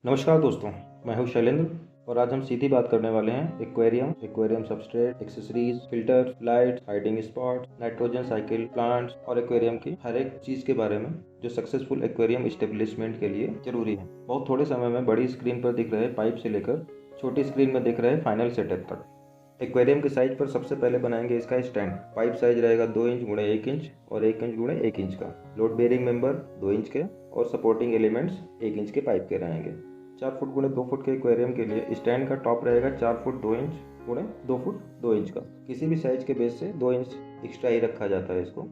नमस्कार दोस्तों, मैं हूं शैलेंद्र और आज हम सीधी बात करने वाले हैं aquarium substrate, accessories, filter, light, hiding spot, nitrogen cycle, plants और एक्वेरियम की हर एक चीज़ के बारे में जो सक्सेसफुल एक्वेरियम एस्टेब्लिशमेंट के लिए जरूरी है। बहुत थोड़े समय में बड़ी स्क्रीन पर दिख रहे पाइप से लेकर छोटी स्क्रीन में दिख रहे फाइनल सेटअप तक। एक्वेरियम के साइज पर सबसे पहले बनाएंगे इसका स्टैंड। पाइप साइज रहेगा 2 इंच गुणे 1 इंच और 1 इंच गुणे 1 इंच का। लोड बेयरिंग मेंबर 2 इंच के और सपोर्टिंग एलिमेंट्स 1 इंच के पाइप के रहेंगे। 4 फुट गुणे 2 फुट के एक्वेरियम के लिए स्टैंड का टॉप रहेगा 4 फुट 2 इंच गुणे 2 फुट 2 इंच का। किसी भी साइज के बेस से 2 इंच एक्स्ट्रा ही रखा जाता है इसको।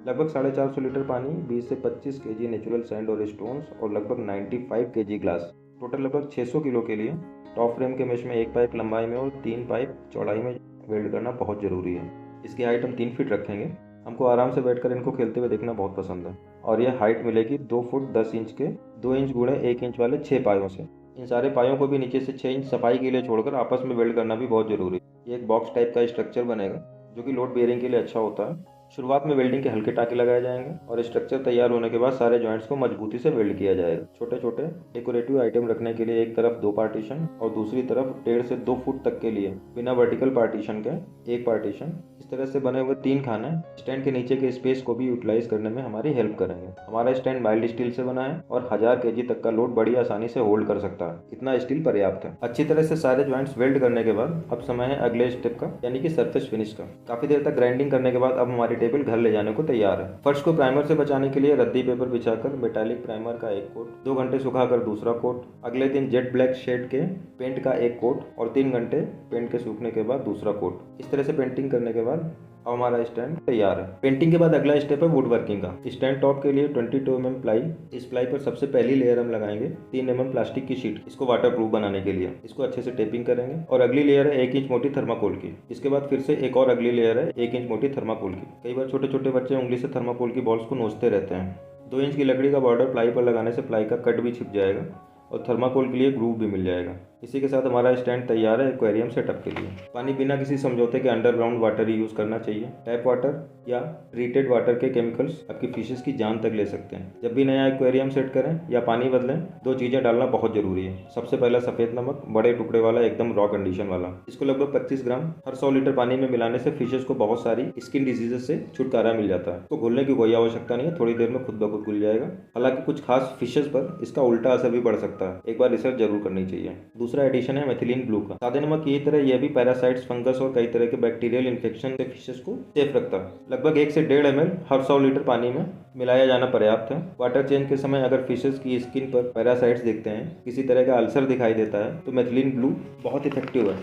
लगभग 450 लीटर पानी, 20 से 25 केजी नेचुरल सैंड और स्टोन्स और लगभग 95 केजी ग्लास, टोटल लगभग 600 किलो के लिए टॉप फ्रेम के मेश में 1 पाइप लंबाई में और 3 पाइप चौड़ाई में वेल्ड करना बहुत ज़रूरी है। इसकी हाइट हम 3 फीट रखेंगे। हमको आराम से बैठकर इनको खेलते हुए देखना बहुत पसंद है और यह हाइट मिलेगी 2 फुट 10 इंच के 2 इंच गुणे 1 इंच वाले 6 पायों से। इन सारे पायों को भी नीचे से 6 इंच सफाई के लिए छोड़कर आपस में वेल्ड करना भी बहुत ज़रूरी है। ये एक बॉक्स टाइप का स्ट्रक्चर बनेगा जो कि लोड बेयरिंग के लिए अच्छा होता है। शुरुआत में वेल्डिंग के हल्के टाँके लगाए जाएंगे और स्ट्रक्चर तैयार होने के बाद सारे जॉइंट्स को मजबूती से वेल्ड किया जाएगा। छोटे छोटे डेकोरेटिव आइटम रखने के लिए एक तरफ 2 पार्टीशन और दूसरी तरफ 1.5 से 2 फुट तक के लिए बिना वर्टिकल पार्टीशन के 1 पार्टीशन, इस तरह से बने हुए 3 खाने स्टैंड के नीचे के स्पेस को भी यूटिलाइज करने में हमारी हेल्प करेंगे। हमारा स्टैंड माइल्ड स्टील से बना है और 1000 केजी तक का लोड बड़ी आसानी से होल्ड कर सकता है। इतना स्टील पर्याप्त है। अच्छी तरह से सारे जॉइंट्स वेल्ड करने के बाद अब समय है अगले स्टेप का, यानी कि सरफेस फिनिश का। काफी देर तक ग्राइंडिंग करने के बाद अब हमारी टेबल घर ले जाने को तैयार है। फर्श को प्राइमर से बचाने के लिए रद्दी पेपर बिछाकर मेटालिक प्राइमर का एक कोट, 2 घंटे सुखाकर दूसरा कोट, अगले दिन जेट ब्लैक शेड के पेंट का एक कोट और 3 घंटे पेंट के सूखने के बाद दूसरा कोट। इस तरह से पेंटिंग करने के बाद अब हमारा स्टैंड तैयार है। पेंटिंग के बाद अगला स्टेप है वुड वर्किंग का। स्टैंड टॉप के लिए 22 mm प्लाई। इस प्लाई पर सबसे पहली लेयर हम लगाएंगे 3 mm प्लास्टिक की शीट, इसको वाटर प्रूफ बनाने के लिए। इसको अच्छे से टेपिंग करेंगे और अगली लेयर है 1 इंच मोटी थर्माकोल की। इसके बाद फिर से एक और अगली लेयर है 1 इंच मोटी थर्माकोल की। कई बार छोटे छोटे बच्चे उंगली से थर्माकोल की बॉल्स को नोचते रहते हैं। 2 इंच की लकड़ी का बॉर्डर प्लाई पर लगाने से प्लाई का कट भी छिप जाएगा और थर्माकोल के लिए ग्रूव भी मिल जाएगा। इसी के साथ हमारा स्टैंड तैयार है एक्वेरियम सेटअप के लिए। पानी बिना किसी समझौते के अंडरग्राउंड वाटर ही यूज़ करना चाहिए। टैप वाटर या ट्रीटेड वाटर के केमिकल्स आपकी फिशेस की जान तक ले सकते हैं। जब भी नया एक्वेरियम सेट करें या पानी बदलें, 2 चीज़ें डालना बहुत जरूरी है। सबसे पहला सफ़ेद नमक, बड़े टुकड़े वाला, एकदम रॉ कंडीशन वाला। इसको लगभग 25 ग्राम हर 100 लीटर पानी में मिलाने से फिशेस को बहुत सारी स्किन डिजीजेस से छुटकारा मिल जाता है। इसको घुलने की कोई आवश्यकता नहीं है, थोड़ी देर में खुद ब खुद घुल जाएगा। हालांकि कुछ खास फिशेस पर इसका उल्टा असर भी पड़ सकता है, एक बार रिसर्च जरूर करनी चाहिए। दूसरा एडिशन है मेथिलीन ब्लू का। सादे नमक की तरह यह भी पैरासाइट्स, फंगस और कई तरह के बैक्टीरियल इन्फेक्शन से फिशेस को सेफ रखता है। लगभग 1 से 1.5 ml हर 100 लीटर पानी में मिलाया जाना पर्याप्त है। वाटर चेंज के समय अगर फिशेस की स्किन पर पैरासाइट्स दिखते हैं, किसी तरह का अल्सर दिखाई देता है, तो मेथिलीन ब्लू बहुत इफेक्टिव है।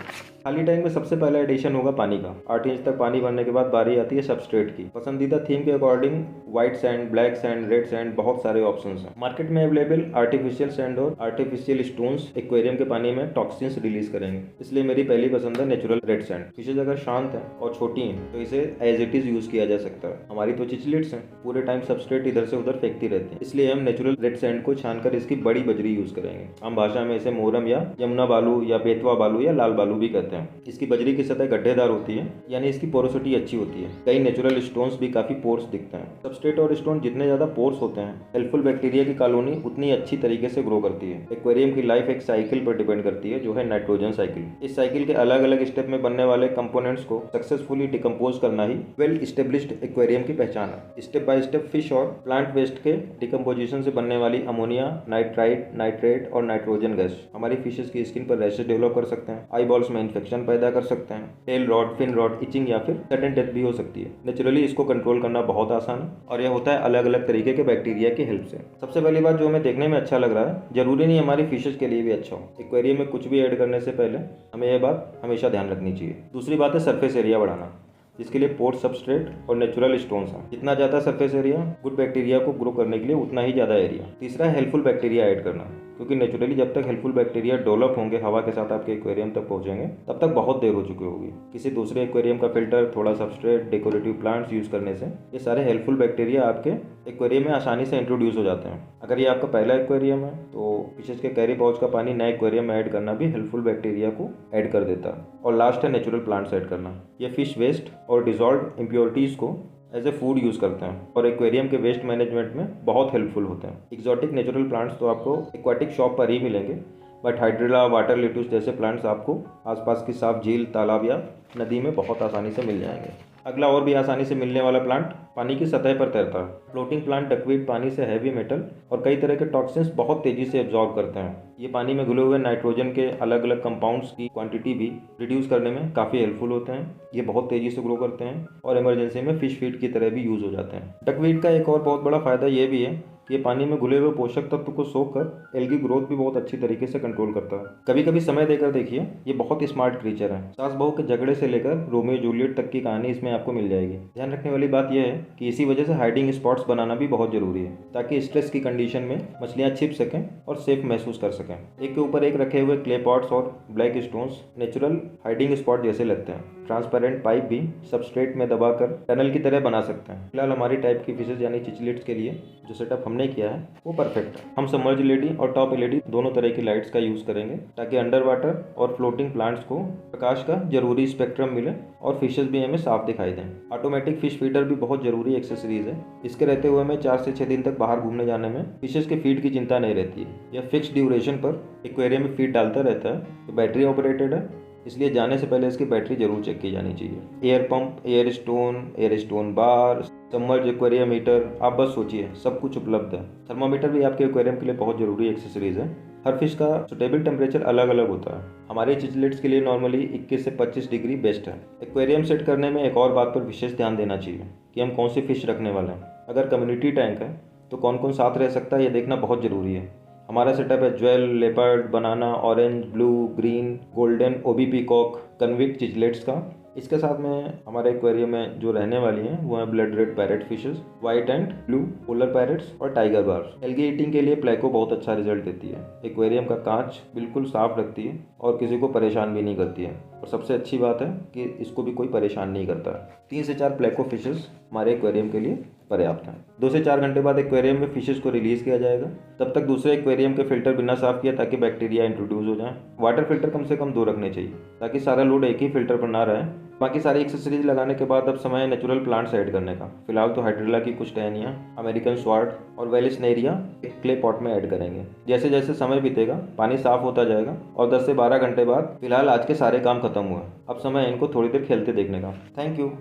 खाली टैंक में सबसे पहला एडिशन होगा पानी का। 8 इंच तक पानी भरने के बाद बारी आती है सबस्ट्रेट की। पसंदीदा थीम के according white sand, black sand, red sand, बहुत सारे ऑप्शंस हैं। मार्केट में अवेलेबल आर्टिफिशियल सैंड और आर्टिफिशियल स्टोन्स एक्वेरियम के पानी में टॉक्सिन्स रिलीज करेंगे, इसलिए मेरी पहली पसंद है नेचुरल रेड सैंड। फिशेज अगर शांत हैं और छोटी हैं तो इसे एज इट इज यूज किया जा सकता है। हमारी तो चिचलिट्स हैं, पूरे टाइम सबस्ट्रेट इधर से उधर फेंकती रहती हैं, इसलिए हम नेचुरल रेड सैंड को छानकर इसकी बड़ी बजरी यूज करेंगे। आम भाषा में इसे मोरम या यमुना बालू या बेतवा बालू या लाल बालू भी कहते हैं। इसकी बजरी की सतह गड्ढेदार होती है, यानी इसकी पोरोसिटी अच्छी होती है। कई नेचुरल स्टोन्स भी काफी पोर्स दिखते हैं। सबस्ट्रेट और स्टोन जितने ज्यादा पोर्स होते हैं, हेल्पफुल बैक्टीरिया की कॉलोनी उतनी अच्छी तरीके से ग्रो करती है। एक्वेरियम की लाइफ एक साइकिल पर डिपेंड करती है, जो है नाइट्रोजन साइकिल। इस साइकिल के अलग अलग स्टेप में बनने वाले कंपोनेंट्स को सक्सेसफुली डिकम्पोज करना ही वेल स्टेब्लिश्ड एक्वेरियम की पहचान है। स्टेप बाय स्टेप फिश और प्लांट वेस्ट के डिकम्पोजिशन से बनने वाली अमोनिया, नाइट्राइट, नाइट्रेट और नाइट्रोजन गैस हमारी फिशेस की स्किन पर रैशेस डेवलप कर सकते हैं, आई बॉल्स में इन्फेक्शन पैदा कर सकते हैं, tail rot, fin rot, itching या फिर सडन डेथ भी हो सकती है। नेचुरली इसको कंट्रोल करना बहुत आसान है और यह होता है अलग अलग तरीके के बैक्टीरिया की हेल्प से। सबसे पहली बात जो हमें देखने में अच्छा लग रहा है, जरूरी नहीं हमारी फिशेस के लिए भी अच्छा हो। एक्वेरियम में कुछ भी ऐड करने से पहले हमें यह बात हमेशा ध्यान रखनी चाहिए। दूसरी बात है सरफेस एरिया बढ़ाना, जिसके लिए पोर्ट, सबस्ट्रेट और नेचुरल स्टोन्स हैं। जितना ज़्यादा सरफेस एरिया गुड बैक्टीरिया को ग्रो करने के लिए, उतना ही ज़्यादा एरिया। तीसरा है हेल्पफुल बैक्टीरिया ऐड करना, क्योंकि नेचुरली जब तक हेल्पफुल बैक्टीरिया डेवलप होंगे, हवा के साथ आपके एक्वेरियम तक पहुंचेंगे, तब तक बहुत देर हो चुकी होगी। किसी दूसरे एक्वेरियम का फिल्टर, थोड़ा सबस्ट्रेट, डेकोरेटिव प्लांट्स यूज करने से ये सारे हेल्पफुल बैक्टीरिया आपके एक्वेरियम में आसानी से इंट्रोड्यूस हो जाते हैं। अगर ये आपका पहला एक्वेरियम है तो फिशेस के कैरी पाउच का पानी नए एक्वेरियम में ऐड करना भी हेल्पफुल बैक्टीरिया को ऐड कर देता है। और लास्ट है नेचुरल प्लांट्स ऐड करना। ये फिश वेस्ट और डिजॉल्व इम्प्योरिटीज को एज ए फूड यूज़ करते हैं और एक्वेरियम के वेस्ट मैनेजमेंट में बहुत हेल्पफुल होते हैं। एक्जॉटिक नेचुरल प्लांट्स तो आपको एक्वाटिक शॉप पर ही मिलेंगे, बट हाइड्रिला, वाटर लेट्यूस जैसे प्लांट्स आपको आसपास की साफ झील, तालाब या नदी में बहुत आसानी से मिल जाएंगे। अगला और भी आसानी से मिलने वाला प्लांट पानी की सतह पर तैरता है। फ्लोटिंग प्लांट डकवीड पानी से हैवी मेटल और कई तरह के टॉक्सिन्स बहुत तेजी से एब्जॉर्ब करते हैं। ये पानी में घुले हुए नाइट्रोजन के अलग अलग कंपाउंड्स की क्वांटिटी भी रिड्यूस करने में काफ़ी हेल्पफुल होते हैं। ये बहुत तेजी से ग्रो करते हैं और इमरजेंसी में फिश फीड की तरह भी यूज़ हो जाते हैं। डकवीड का एक और बहुत बड़ा फायदा ये भी है कि ये पानी में घुले हुए पोषक तत्व को सोख कर एल्गी ग्रोथ भी बहुत अच्छी तरीके से कंट्रोल करता है। कभी कभी समय देकर देखिए, ये बहुत स्मार्ट क्रीचर है। सास बहू के झगड़े से लेकर रोमियो जूलियट तक की कहानी इसमें आपको मिल जाएगी। ध्यान रखने वाली बात यह है कि इसी वजह से हाइडिंग स्पॉट्स बनाना भी बहुत जरूरी है, ताकि स्ट्रेस की कंडीशन में मछलियां छिप सकें और सेफ महसूस कर सकें। एक के ऊपर एक रखे हुए क्ले पॉट्स और black stones natural hiding spot जैसे लगते हैं। ट्रांसपेरेंट पाइप भी सबस्ट्रेट में दबाकर टनल की तरह बना सकते हैं। फिलहाल हमारी टाइप की फिशेज यानी चिचलिट्स के लिए जो सेटअप हमने किया है वो परफेक्ट है। हम सबमर्ज एलईडी और टॉप एलईडी दोनों तरह की लाइट्स का यूज करेंगे, ताकि अंडर वाटर और फ्लोटिंग प्लांट्स को प्रकाश का जरूरी स्पेक्ट्रम मिले और फिशेज भी हमें साफ दिखाई दें। ऑटोमेटिक फिश फीडर भी बहुत जरूरी एक्सेसरीज है। इसके रहते हुए हमें 4 से 6 दिन तक बाहर घूमने जाने में फिशेज के फीड की चिंता नहीं रहती है। यह फिक्स ड्यूरेशन पर एक्वेरियम में फीड डालता रहता है। तो बैटरी ऑपरेटेड है, इसलिए जाने से पहले इसकी बैटरी जरूर चेक की जानी चाहिए। एयर पंप, एयर स्टोन बार, सबमर्ज एक्वेरियम हीटर, आप बस सोचिए, सब कुछ उपलब्ध है। थर्मामीटर भी आपके एक्वेरियम के लिए बहुत जरूरी एक्सेसरीज है। हर फिश का सुटेबल टेम्परेचर अलग अलग होता है। हमारे चिचलेट्स के लिए नॉर्मली 21 से 25 डिग्री बेस्ट है। एक्वेरियम सेट करने में एक और बात पर विशेष ध्यान देना चाहिए कि हम कौन सी फिश रखने वाले हैं। अगर कम्युनिटी टैंक है तो कौन कौन साथ रह सकता है ये देखना बहुत जरूरी है। हमारा सेटअप है ज्वेल, लेपर्ड, बनाना, ऑरेंज, ब्लू, ग्रीन, गोल्डन, ओबी पीकॉक, कन्विक्ट चिचलेट्स का। इसके साथ में हमारे एक्वेरियम में जो रहने वाली हैं वो है blood red parrot fishes, white and blue polar parrots और टाइगर बार्स। एल्गी ईटिंग के लिए प्लेको बहुत अच्छा रिजल्ट देती है। एक्वेरियम का कांच बिल्कुल साफ रखती है और किसी को परेशान भी नहीं करती है। और सबसे अच्छी बात है कि इसको भी कोई परेशान नहीं करता है। 3 से 4 प्लेको फिशेस हमारे एक्वेरियम के लिए पर्याप्त है। 2 से 4 घंटे बाद एक्वेरियम में फिशेस को रिलीज किया जाएगा। तब तक दूसरे एक्वेरियम के फिल्टर बिना साफ किए, ताकि बैक्टीरिया इंट्रोड्यूस हो जाए। वाटर फिल्टर कम से कम 2 रखने चाहिए, ताकि सारा लोड एक ही फिल्टर पर ना रहे। बाकी सारी एक्सेसरीज लगाने के बाद अब समय है नेचुरल प्लांट्स ऐड करने का। फिलहाल तो हाइड्रिला की कुछ टहनियाँ, अमेरिकन स्वार्ड और वेलिसनेरिया एक क्ले पॉट में ऐड करेंगे। जैसे जैसे समय बीतेगा पानी साफ होता जाएगा और 10 से 12 घंटे बाद फिलहाल आज के सारे काम खत्म हुए। अब समय है इनको थोड़ी देर खेलते देखने का। Thank you.